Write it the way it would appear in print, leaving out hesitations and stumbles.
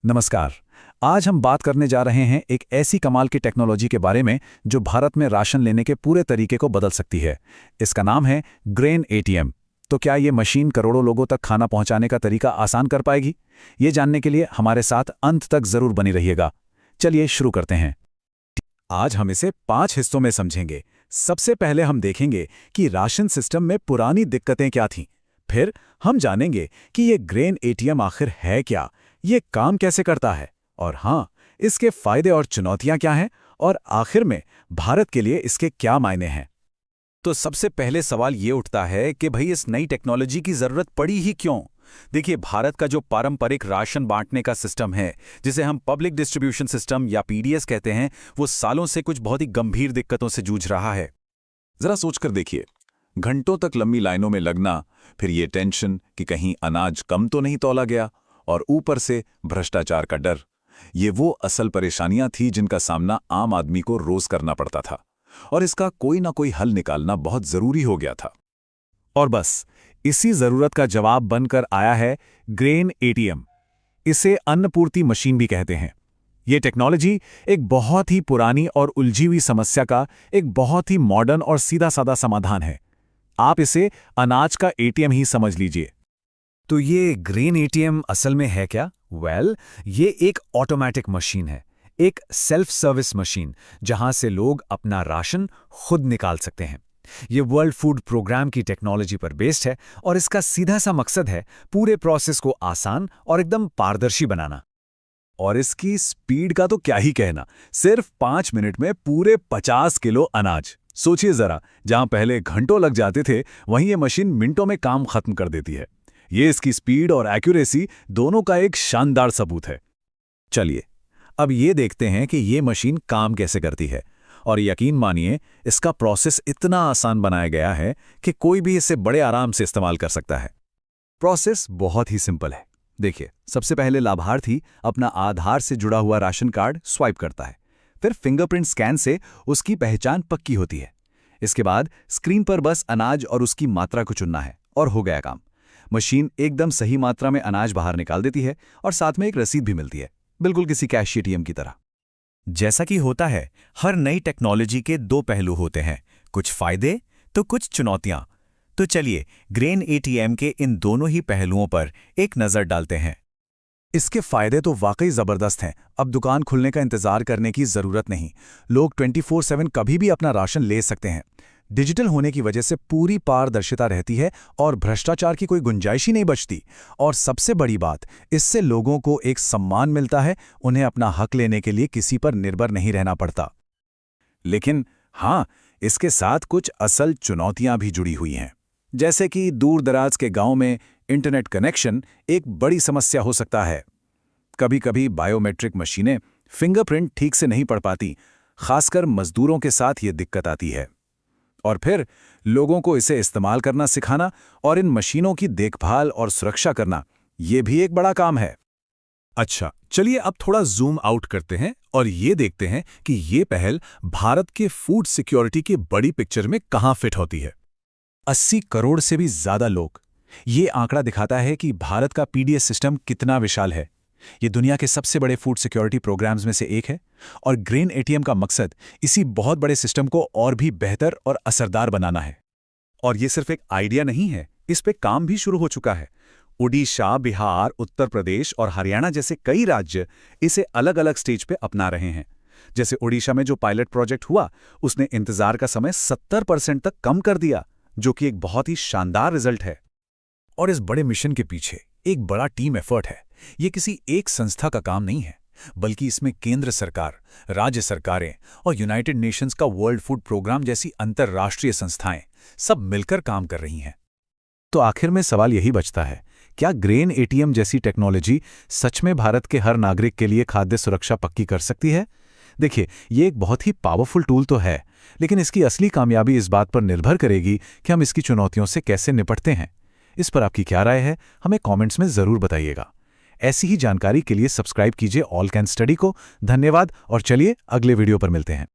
नमस्कार। आज हम बात करने जा रहे हैं एक ऐसी कमाल की टेक्नोलॉजी के बारे में जो भारत में राशन लेने के पूरे तरीके को बदल सकती है। इसका नाम है ग्रेन एटीएम। तो क्या ये मशीन करोड़ों लोगों तक खाना पहुंचाने का तरीका आसान कर पाएगी? ये जानने के लिए हमारे साथ अंत तक जरूर बनी रहिएगा। चलिए शुरू करते हैं। आज हम इसे 5 हिस्सों में समझेंगे। सबसे पहले हम देखेंगे कि राशन सिस्टम में पुरानी दिक्कतें क्या थीं। फिर हम जानेंगे कि ये ग्रेन एटीएम आखिर है क्या, ये काम कैसे करता है, और हाँ, इसके फायदे और चुनौतियां क्या हैं, और आखिर में भारत के लिए इसके क्या मायने हैं। तो सबसे पहले सवाल ये उठता है कि भाई इस नई टेक्नोलॉजी की जरूरत पड़ी ही क्यों? देखिए, भारत का जो पारंपरिक राशन बांटने का सिस्टम है, जिसे हम पब्लिक डिस्ट्रीब्यूशन सिस्टम या पीडीएस कहते हैं, वो सालों से कुछ बहुत ही गंभीर दिक्कतों से जूझ रहा है। जरा सोचकर देखिए, घंटों तक लंबी लाइनों में लगना, फिर ये टेंशन कि कहीं अनाज कम तो नहीं तौला गया, और ऊपर से भ्रष्टाचार का डर। ये वो असल परेशानियां थी जिनका सामना आम आदमी को रोज करना पड़ता था, और इसका कोई ना कोई हल निकालना बहुत जरूरी हो गया था। और बस इसी जरूरत का जवाब बनकर आया है ग्रेन एटीएम। इसे अन्नपूर्ति मशीन भी कहते हैं। ये टेक्नोलॉजी एक बहुत ही पुरानी और उलझी हुई समस्या का एक बहुत ही मॉडर्न और सीधा-साधा समाधान है। आप इसे अनाज का एटीएम ही समझ लीजिए। तो ये ग्रेन एटीएम असल में है क्या? ये एक ऑटोमेटिक मशीन है, एक सेल्फ सर्विस मशीन, जहां से लोग अपना राशन खुद निकाल सकते हैं। ये वर्ल्ड फूड प्रोग्राम की टेक्नोलॉजी पर बेस्ड है, और इसका सीधा सा मकसद है पूरे प्रोसेस को आसान और एकदम पारदर्शी बनाना। और इसकी स्पीड का तो क्या ही कहना, सिर्फ 5 मिनट में पूरे 50 किलो अनाज। सोचिए जरा, जहां पहले घंटों लग जाते थे, वहीं ये मशीन मिनटों में काम खत्म कर देती है। ये इसकी स्पीड और एक्यूरेसी दोनों का एक शानदार सबूत है। चलिए, अब ये देखते हैं कि ये मशीन काम कैसे करती है। और यकीन मानिए, इसका प्रोसेस इतना आसान बनाया गया है कि कोई भी इसे बड़े आराम से इस्तेमाल कर सकता है। प्रोसेस बहुत ही सिंपल है। देखिए, सबसे पहले लाभार्थी अपना आधार से जुड़ा हुआ राशन कार्ड स्वाइप करता है। फिर फिंगरप्रिंट स्कैन से उसकी पहचान पक्की होती है। इसके बाद स्क्रीन पर बस अनाज और उसकी मात्रा को चुनना है, और हो गया काम। मशीन एकदम सही मात्रा में अनाज बाहर निकाल देती है, और साथ में एक रसीद भी मिलती है, बिल्कुल किसी कैश एटीएम की तरह। जैसा कि होता है, हर नई टेक्नोलॉजी के 2 पहलू होते हैं, कुछ फायदे तो कुछ चुनौतियां। तो चलिए, ग्रेन एटीएम के इन दोनों ही पहलुओं पर एक नजर डालते हैं। इसके फायदे तो वाकई जबरदस्त हैं। अब दुकान खुलने का इंतजार करने की जरूरत नहीं। लोग 24/7 कभी भी अपना राशन ले सकते हैं। डिजिटल होने की वजह से पूरी पारदर्शिता रहती है, और भ्रष्टाचार की कोई गुंजाइश ही नहीं बचती। और सबसे बड़ी बात, इससे लोगों को एक सम्मान मिलता है। उन्हें अपना हक लेने के लिए किसी पर निर्भर नहीं रहना पड़ता। लेकिन हाँ, इसके साथ कुछ असल चुनौतियां भी जुड़ी हुई हैं। जैसे कि दूर दराज के गांव में इंटरनेट कनेक्शन एक बड़ी समस्या हो सकता है। कभी-कभी बायोमेट्रिक मशीनें फिंगरप्रिंट ठीक से नहीं पढ़ पाती, खासकर मजदूरों के साथ ये दिक्कत आती है। और फिर लोगों को इसे इस्तेमाल करना सिखाना और इन मशीनों की देखभाल और सुरक्षा करना, ये भी एक बड़ा काम है। अच्छा, चलिए अब थोड़ा जूम आउट करते हैं और ये देखते हैं कि ये पहल भारत के फूड सिक्योरिटी की बड़ी पिक्चर में कहां फिट होती है। 80 करोड़ से भी ज्यादा लोग। ये आंकड़ा दिखाता है कि भारत का पीडीएस सिस्टम कितना विशाल है। ये दुनिया के सबसे बड़े फूड सिक्योरिटी प्रोग्राम्स में से एक है, और ग्रेन एटीएम का मकसद इसी बहुत बड़े सिस्टम को और भी बेहतर और असरदार बनाना है। और ये सिर्फ एक आइडिया नहीं है, इस पे काम भी शुरू हो चुका है। ओडिशा, बिहार, उत्तर प्रदेश और हरियाणा जैसे कई राज्य इसे अलग-अलग स्टेज पे अपना रहे हैं। जैसे ओडिशा में जो पायलट प्रोजेक्ट हुआ, उसने इंतजार का समय 70% तक कम कर दिया, जो कि एक बहुत ही शानदार रिजल्ट है। और इस बड़े मिशन के पीछे एक बड़ा टीम एफर्ट है। ये किसी एक संस्था का काम नहीं है, बल्कि इसमें केंद्र सरकार, राज्य सरकारें और यूनाइटेड नेशंस का वर्ल्ड फूड प्रोग्राम जैसी अंतर्राष्ट्रीय संस्थाएं सब मिलकर काम कर रही हैं। तो आखिर में सवाल यही बचता है, क्या ग्रेन एटीएम जैसी टेक्नोलॉजी सच में भारत के हर नागरिक के लिए खाद्य सुरक्षा पक्की कर सकती है? देखिए, ये एक बहुत ही पावरफुल टूल तो है, लेकिन इसकी असली कामयाबी इस बात पर निर्भर करेगी कि हम इसकी चुनौतियों से कैसे निपटते हैं। इस पर आपकी क्या राय है, हमें कमेंट्स में जरूर बताइएगा। ऐसी ही जानकारी के लिए सब्सक्राइब कीजिए ऑल कैन स्टडी को। धन्यवाद, और चलिए अगले वीडियो पर मिलते हैं।